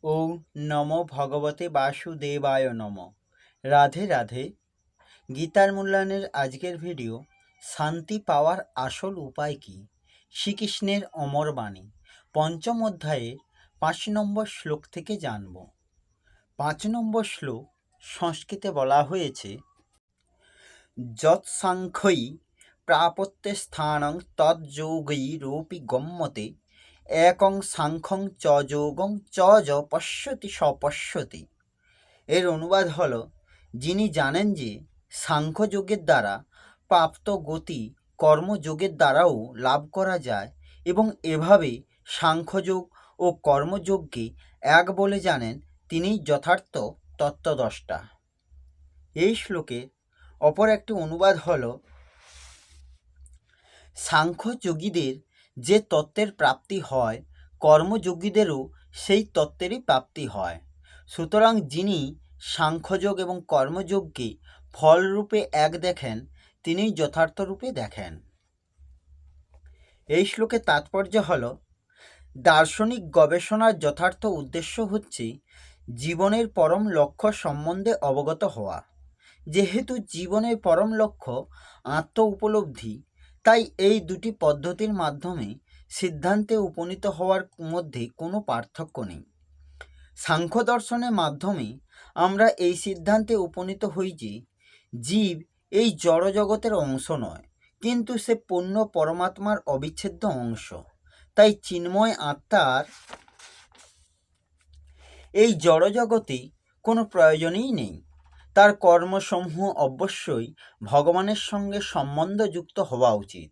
ওম নমো ভগবতে বাসুদেবায় নম। রাধে রাধে। গীতার মূল্যায়নের আজকের ভিডিও, শান্তি পাওয়ার আসল উপায় কি, শ্রীকৃষ্ণের অমর বাণী, পঞ্চম অধ্যায়ে 5 নম্বর শ্লোক থেকে জানব। 5 নম্বর শ্লোক সংস্কৃতে বলা হয়েছে, যৎসাংখ্যৈ প্রাপত্যে স্থানং তজ্যোগৈরপি গম্যতে একং সাংখ্যং চ যোগং চ য পশ্যতি সপশ্যতি। এর অনুবাদ হল, যিনি জানেন যে সাংখ্যযোগের দ্বারা প্রাপ্ত গতি কর্মযোগের দ্বারাও লাভ করা যায় এবং এভাবে সাংখ্যযোগ ও কর্মযোগকে এক বলে জানেন, তিনিই যথার্থ তত্ত্বদ্রষ্টা। এই শ্লোকে অপর একটি অনুবাদ হল, সাংখ্যযোগীদের যে তত্ত্বের প্রাপ্তি হয়, কর্মযোগীদেরও সেই তত্ত্বেরই প্রাপ্তি হয়। সুতরাং যিনি সাংখ্যযোগ এবং কর্মযোগকে ফলরূপে এক দেখেন, তিনিই যথার্থ রূপে দেখেন। এই শ্লোকের তাৎপর্য হল, দার্শনিক গবেষণার যথার্থ উদ্দেশ্য হচ্ছে জীবনের পরম লক্ষ্য সম্বন্ধে অবগত হওয়া। যেহেতু জীবনের পরম লক্ষ্য আত্ম উপলব্ধি, তাই এই দুটি পদ্ধতির মাধ্যমে সিদ্ধান্তে উপনীত হওয়ার মধ্যে কোনো পার্থক্য নেই। সাংখ্য দর্শনের মাধ্যমে আমরা এই সিদ্ধান্তে উপনীত হই যে জীব এই জড়জগতের অংশ নয়, কিন্তু সে পূর্ণ পরমাত্মার অবিচ্ছেদ্য অংশ। তাই চিন্ময় আত্মার এই জড়জগতে কোনো প্রয়োজনই নেই। তার কর্মসমূহ অবশ্যই ভগবানের সঙ্গে সম্বন্ধযুক্ত হওয়া উচিত।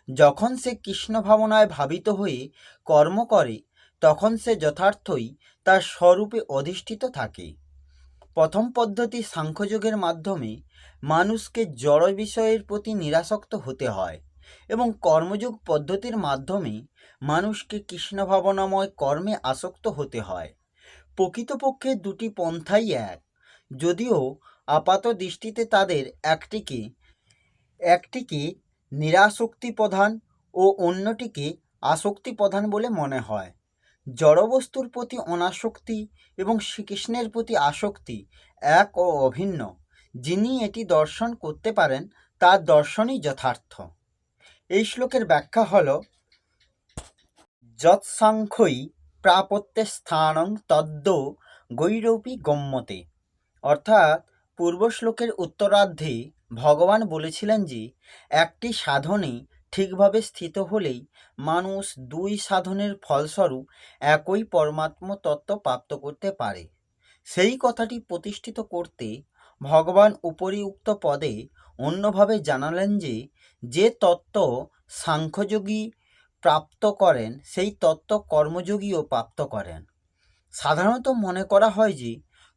যখন সে কৃষ্ণ ভাবনায় ভাবিত হয়ে কর্ম করে, তখন সে যথার্থই তার স্বরূপে অধিষ্ঠিত থাকে। প্রথম পদ্ধতি সাংখ্যযোগের মাধ্যমে মানুষকে জড় বিষয়ের প্রতি নিরাসক্ত হতে হয় এবং কর্মযোগ পদ্ধতির মাধ্যমে মানুষকে কৃষ্ণ ভাবনাময় কর্মে আসক্ত হতে হয়। প্রকৃতপক্ষে দুটি পন্থাই এক, যদিও আপাত দৃষ্টিতে তাদের একটিকে নিরাসক্তি প্রধান ও অন্যটিকে আসক্তি প্রধান বলে মনে হয়। জড়বস্তুর প্রতি অনাসক্তি এবং শ্রীকৃষ্ণের প্রতি আসক্তি এক ও অভিন্ন। যিনি এটি দর্শন করতে পারেন, তার দর্শনই যথার্থ। এই শ্লোকের ব্যাখ্যা হল, যৎসাংখ্যৈ প্রাপত্যে স্থানং তদ্য গৈরপি গম্যতে। অর্থাৎ পূর্ব শ্লোকের উত্তরার্ধে ভগবান বলেছিলেন যে একটি সাধনে ঠিকভাবে স্থিত হলেই মানুষ দুই সাধনের ফলস্বরূপ একই পরমাত্ম তত্ত্ব প্রাপ্ত করতে পারে। সেই কথাটি প্রতিষ্ঠিত করতে ভগবান উপরিউক্ত পদে অন্যভাবে জানালেন যে যে তত্ত্ব সাংখ্যযোগী প্রাপ্ত করেন, সেই তত্ত্ব কর্মযোগীও প্রাপ্ত করেন। সাধারণত মনে করা হয় যে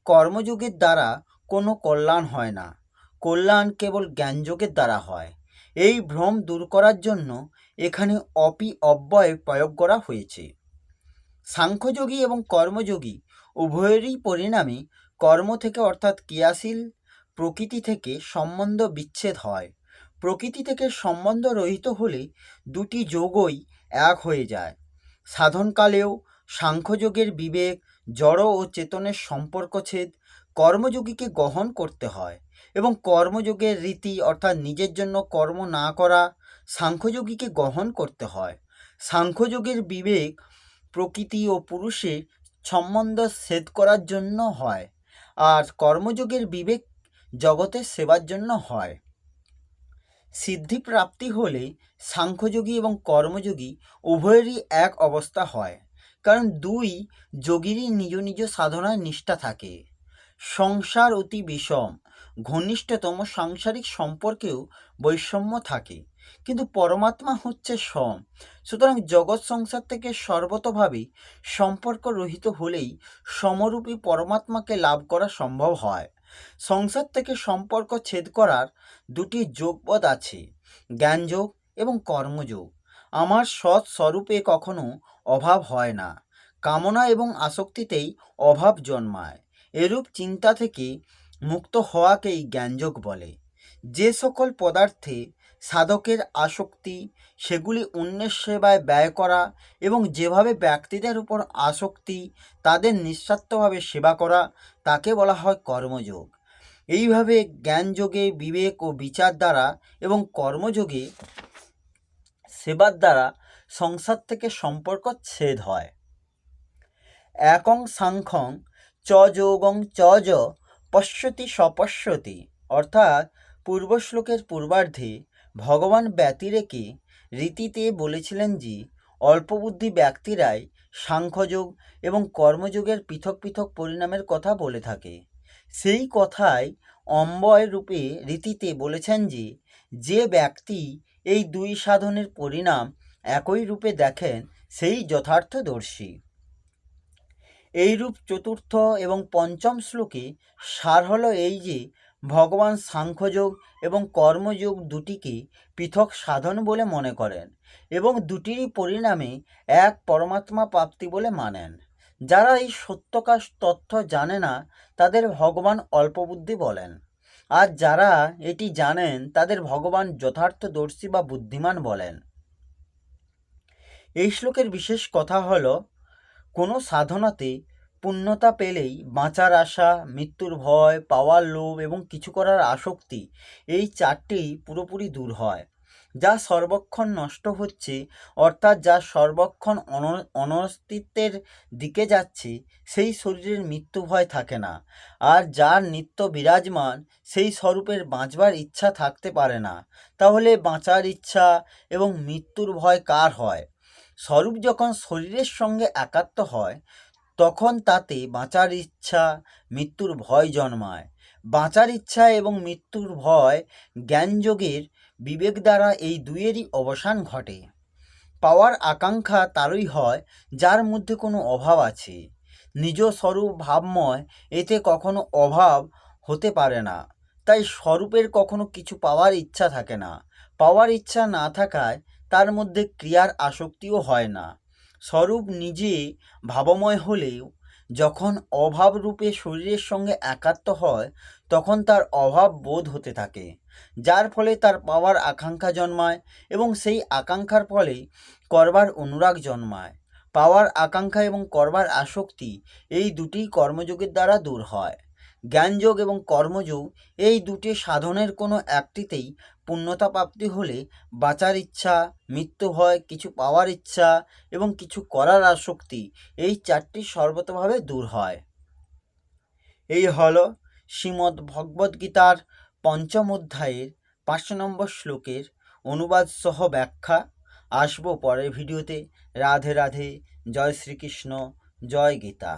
কর্মযোগের দ্বারা কোনো কল্যাণ হয় না, কল্যাণ কেবল জ্ঞানযোগের দ্বারা হয়। এই ভ্রম দূর করার জন্য এখানে অপি অব্যয় প্রয়োগ করা হয়েছে। সাংখ্যযোগী এবং কর্মযোগী উভয়েরই পরিণামে কর্ম থেকে অর্থাৎ ক্রিয়াশীল প্রকৃতি থেকে সম্বন্ধ বিচ্ছেদ হয়। প্রকৃতি থেকে সম্বন্ধ রহিত হলে দুটি যোগই এক হয়ে যায়। সাধনকালেও সাংখ্যযোগের বিবেক, জড় ও চেতনের সম্পর্কচ্ছেদ কর্মযোগীকে গ্রহণ করতে হয় এবং কর্মযোগের রীতি অর্থাৎ নিজের জন্য কর্ম না করা সাংখ্যযোগীকে গ্রহণ করতে হয়। সাংখ্যযোগের বিবেক প্রকৃতি ও পুরুষের সম্বন্ধ ছেদ করার জন্য হয়, আর কর্মযোগের বিবেক জগতের সেবার জন্য হয়। সিদ্ধি প্রাপ্তি হলে সাংখ্যযোগী এবং কর্মযোগী উভয়েরই এক অবস্থা হয়, কারণ দুই যোগীরই নিজ নিজ সাধনায় নিষ্ঠা থাকে। সংসার অতি বিষম, ঘনিষ্ঠতম সাংসারিক সম্পর্কেও বৈষম্য থাকে, কিন্তু পরমাত্মা হচ্ছে সম। সুতরাং জগৎ সংসার থেকে সর্বতভাবে সম্পর্ক রহিত হলেই সমরূপী পরমাত্মাকে লাভ করা সম্ভব হয়। সংসার থেকে সম্পর্ক ছেদ করার দুটি যোগপদ আছে, জ্ঞানযোগ এবং কর্মযোগ। আমার সৎ স্বরূপে কখনো অভাব হয় না, কামনা এবং আসক্তিতেই অভাব জন্মায়। এরূপ চিন্তা থেকে মুক্ত হওয়াকেই জ্ঞানযোগ বলে। যে সকল পদার্থে সাধকের আসক্তি, সেগুলি অন্যের সেবায় ব্যয় করা এবং যেভাবে ব্যক্তিদের উপর আসক্তি তাদের নিঃস্বার্থভাবে সেবা করা, তাকে বলা হয় কর্মযোগ। এইভাবে জ্ঞানযোগে বিবেক ও বিচার দ্বারা এবং কর্মযোগে সেবার দ্বারা সংসার থেকে সম্পর্ক ছেদ হয়। একং সাংখ্যং চ যোগং চ য পশ্যতি সপশ্যতি, অর্থাৎ পূর্ব শ্লোকের পূর্বার্ধে ভগবান ব্যতিরেকে রীতিতে বলেছিলেন যে অল্পবুদ্ধি ব্যক্তিরাই সাংখ্যযোগ এবং কর্মযোগের পৃথক পৃথক পরিণামের কথা বলে থাকে। সেই কথায় অম্বয় রূপে রীতিতে বলেছেন যে যে ব্যক্তি এই দুই সাধনের পরিণাম একই রূপে দেখেন সেই যথার্থদর্শী। এইরূপ চতুর্থ এবং পঞ্চম শ্লোকে সার হলো এই যে ভগবান সাংখ্যযোগ এবং কর্মযোগ দুটিকে পৃথক সাধন বলে মনে করেন এবং দুটিরই পরিণামে এক পরমাত্মা প্রাপ্তি বলে মানেন। যারা এই সত্যকার তথ্য জানে না তাদের ভগবান অল্পবুদ্ধি বলেন, আর যারা এটি জানেন তাদের ভগবান যথার্থদর্শী বা বুদ্ধিমান বলেন। এই শ্লোকের বিশেষ কথা হলো কোনো সাধনাতে পূর্ণতা পেলেই বাঁচার আশা, মৃত্যুর ভয়, পাওয়ার লোভ এবং কিছু করার আসক্তি, এই চারটি পুরোপুরি দূর হয়। যা সর্বক্ষণ নষ্ট হচ্ছে, অর্থাৎ যা সর্বক্ষণ অনস্তিত্বের দিকে যাচ্ছে, সেই শরীরের মৃত্যু ভয় থাকে না। আর যার নিত্য বিরাজমান সেই স্বরূপের বাঁচবার ইচ্ছা থাকতে পারে না। তাহলে বাঁচার ইচ্ছা এবং মৃত্যুর ভয় কার হয়? স্বরূপ যখন শরীরের সঙ্গে একাত্ম হয় তখন তাতে বাঁচার ইচ্ছা, মৃত্যুর ভয় জন্মায়। বাঁচার ইচ্ছা এবং মৃত্যুর ভয় জ্ঞানযোগের বিবেক দ্বারা এই দুইয়েরই অবসান ঘটে। পাওয়ার আকাঙ্ক্ষা তারই হয় যার মধ্যে কোনো অভাব আছে। নিজ স্বরূপ ভাবময়, এতে কখনো অভাব হতে পারে না। তাই স্বরূপের কখনো কিছু পাওয়ার ইচ্ছা থাকে না। পাওয়ার ইচ্ছা না থাকায় তার মধ্যে ক্রিয়ার আসক্তিও হয় না। স্বরূপ নিজে ভাবময় হলেও যখন অভাব রূপে শরীরের সঙ্গে একাত্ম হয় তখন তার অভাব বোধ হতে থাকে, যার ফলে তার পাওয়ার আকাঙ্ক্ষা জন্মায় এবং সেই আকাঙ্ক্ষার ফলে করবার অনুরাগ জন্মায়। পাওয়ার আকাঙ্ক্ষা এবং করবার আসক্তি এই দুটি কর্মযোগের দ্বারা দূর হয়। জ্ঞানযোগ এবং কর্মযোগ এই দুটি সাধনের কোনো একটিতেই পূর্ণতা প্রাপ্তি হলে বাঁচার ইচ্ছা, মৃত্যু ভয়, কিছু পাওয়ার ইচ্ছা এবং কিছু করার আসক্তি, এই চারটি সর্বতভাবে দূর হয়। এই হল শ্রীমদ্ ভগবদ্গীতার পঞ্চম অধ্যায়ের 5 নম্বর শ্লোকের অনুবাদ সহ ব্যাখ্যা। আসবো পরের ভিডিওতে। রাধে রাধে। জয় শ্রীকৃষ্ণ। জয় গীতা।